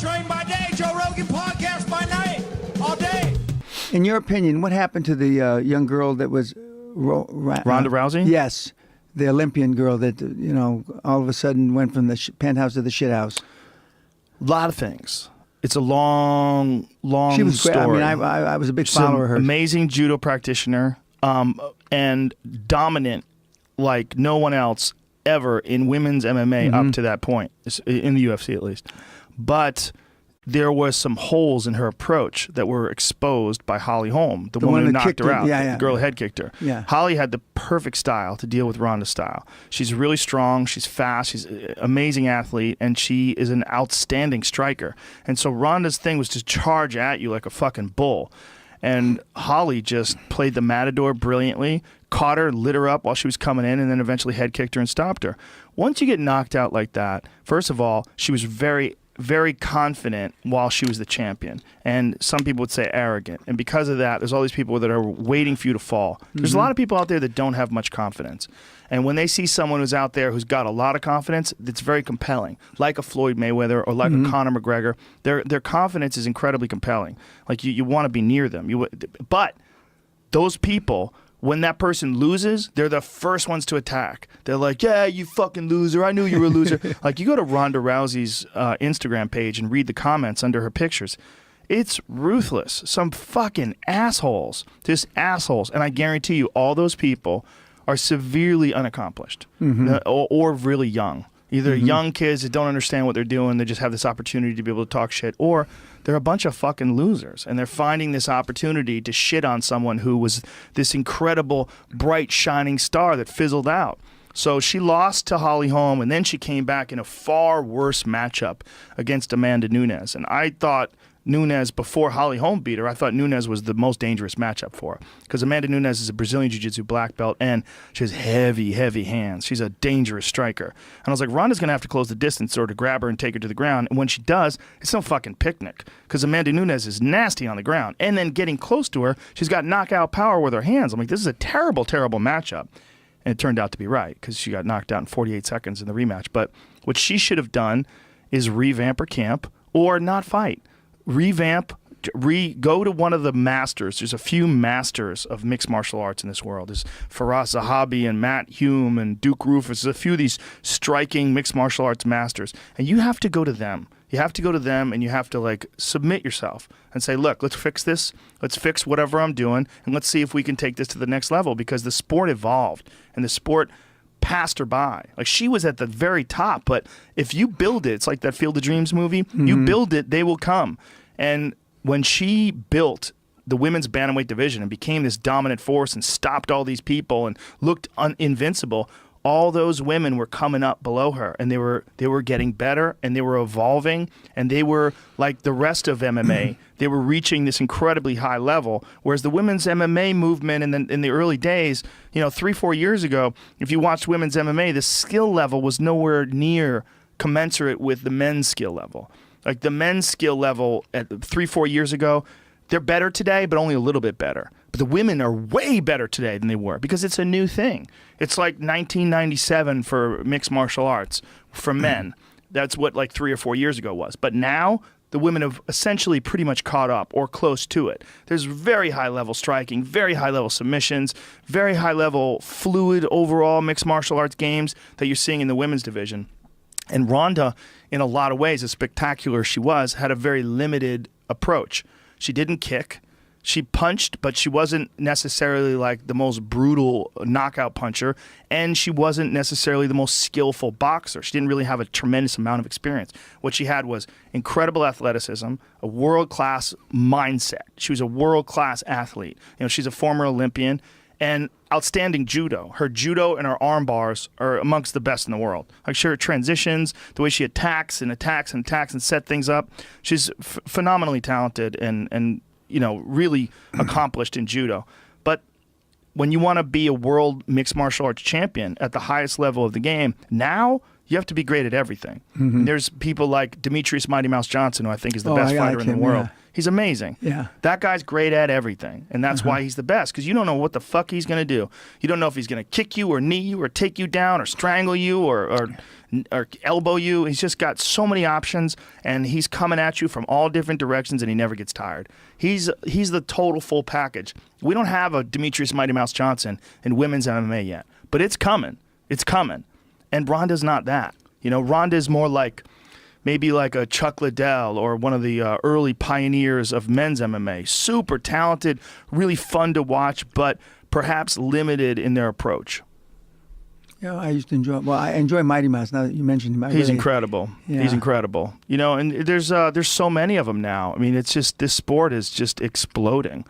Train by day, Joe Rogan podcast by night, all day. In your opinion, what happened to the young girl that was Ronda Rousey? Yes, the Olympian girl that all of a sudden went from the penthouse to the shithouse. A lot of things. It's a long She was story. great. I mean, I was a big follower of hers. Amazing judo practitioner, and dominant like no one else ever in women's MMA up to that point, in the UFC at least. But there was some holes in her approach that were exposed by Holly Holm, the woman who knocked her out, the girl who head kicked her. Yeah. Holly had the perfect style to deal with Ronda's style. She's really strong, she's fast, she's an amazing athlete, and she is an outstanding striker. And so Ronda's thing was to charge at you like a fucking bull. And Holly just played the matador brilliantly, caught her, lit her up while she was coming in, and then eventually head kicked her and stopped her. Once you get knocked out like that, first of all, she was very, very confident while she was the champion. And some people would say arrogant. And because of that, there's all these people that are waiting for you to fall. There's a lot of people out there that don't have much confidence. And when they see someone who's out there who's got a lot of confidence, it's very compelling. Like a Floyd Mayweather or like a Conor McGregor, their confidence is incredibly compelling. Like you want to be near them. But those people, when that person loses, they're the first ones to attack. They're like, yeah, you fucking loser. I knew you were a loser. Like, you go to Ronda Rousey's Instagram page and read the comments under her pictures. It's ruthless. Some fucking assholes. Just assholes. And I guarantee you, all those people are severely unaccomplished or really young. Either young kids that don't understand what they're doing, they just have this opportunity to be able to talk shit, or they're a bunch of fucking losers, and they're finding this opportunity to shit on someone who was this incredible, bright, shining star that fizzled out. So she lost to Holly Holm, and then she came back in a far worse matchup against Amanda Nunes. And I thought Nunes, before Holly Holm beat her, I thought Nunes was the most dangerous matchup for her, because Amanda Nunes is a Brazilian Jiu-Jitsu black belt, and she has heavy, heavy hands. She's a dangerous striker. And I was like, Ronda's going to have to close the distance or to grab her and take her to the ground. And when she does, it's no fucking picnic, because Amanda Nunes is nasty on the ground. And then getting close to her, she's got knockout power with her hands. I'm like, this is a terrible, terrible matchup. And it turned out to be right, because she got knocked out in 48 seconds in the rematch. But what she should have done is revamp her camp or not fight. Revamp, go to one of the masters. There's a few masters of mixed martial arts in this world. There's Faraz Zahabi and Matt Hume and Duke Rufus. There's a few of these striking mixed martial arts masters. And you have to go to them. You have to go to them, and you have to submit yourself and say, look, let's fix this. Let's fix whatever I'm doing, and let's see if we can take this to the next level, because the sport evolved and the sport passed her by. Like, she was at the very top, but if you build it, it's like that Field of Dreams movie. You build it, they will come. And when she built the women's bantamweight division and became this dominant force and stopped all these people and looked invincible, all those women were coming up below her, and they were getting better, and they were evolving, and they were like the rest of MMA. They were reaching this incredibly high level, whereas the women's MMA movement in the early days, 3-4 years ago, if you watched women's MMA, the skill level was nowhere near commensurate with the men's skill level. Like, the men's skill level at 3-4 years ago, they're better today, but only a little bit better. But the women are way better today than they were, because it's a new thing. It's like 1997 for mixed martial arts for men. That's what 3 or 4 years ago was. But now the women have essentially pretty much caught up or close to it. There's very high level striking, very high level submissions, very high level fluid overall mixed martial arts games that you're seeing in the women's division. And Ronda, in a lot of ways, as spectacular as she was, had a very limited approach. She didn't kick. She punched, but she wasn't necessarily like the most brutal knockout puncher, and she wasn't necessarily the most skillful boxer. She didn't really have a tremendous amount of experience. What she had was incredible athleticism, a world-class mindset. She was a world-class athlete. She's a former Olympian, and outstanding judo. Her judo and her arm bars are amongst the best in the world. Like, her transitions, the way she attacks and attacks and attacks and set things up. She's phenomenally talented and really accomplished in judo. But when you want to be a world mixed martial arts champion at the highest level of the game, now you have to be great at everything. There's people like Demetrius Mighty Mouse Johnson, who I think is the best fighter in the world. He's amazing. Yeah. That guy's great at everything, and that's why he's the best, because you don't know what the fuck he's going to do. You don't know if he's going to kick you or knee you or take you down or strangle you or elbow you. He's just got so many options, and he's coming at you from all different directions, and he never gets tired. He's the total full package. We don't have a Demetrius Mighty Mouse Johnson in women's MMA yet, but it's coming. It's coming. And Ronda's not that. You know, Ronda's more like maybe like a Chuck Liddell or one of the early pioneers of men's MMA. Super talented, really fun to watch, but perhaps limited in their approach. Yeah, I used to enjoy. Well, I enjoy Mighty Mouse. Now that you mentioned him, He's incredible. Yeah. He's incredible. You know, and there's so many of them now. I mean, it's just, this sport is just exploding.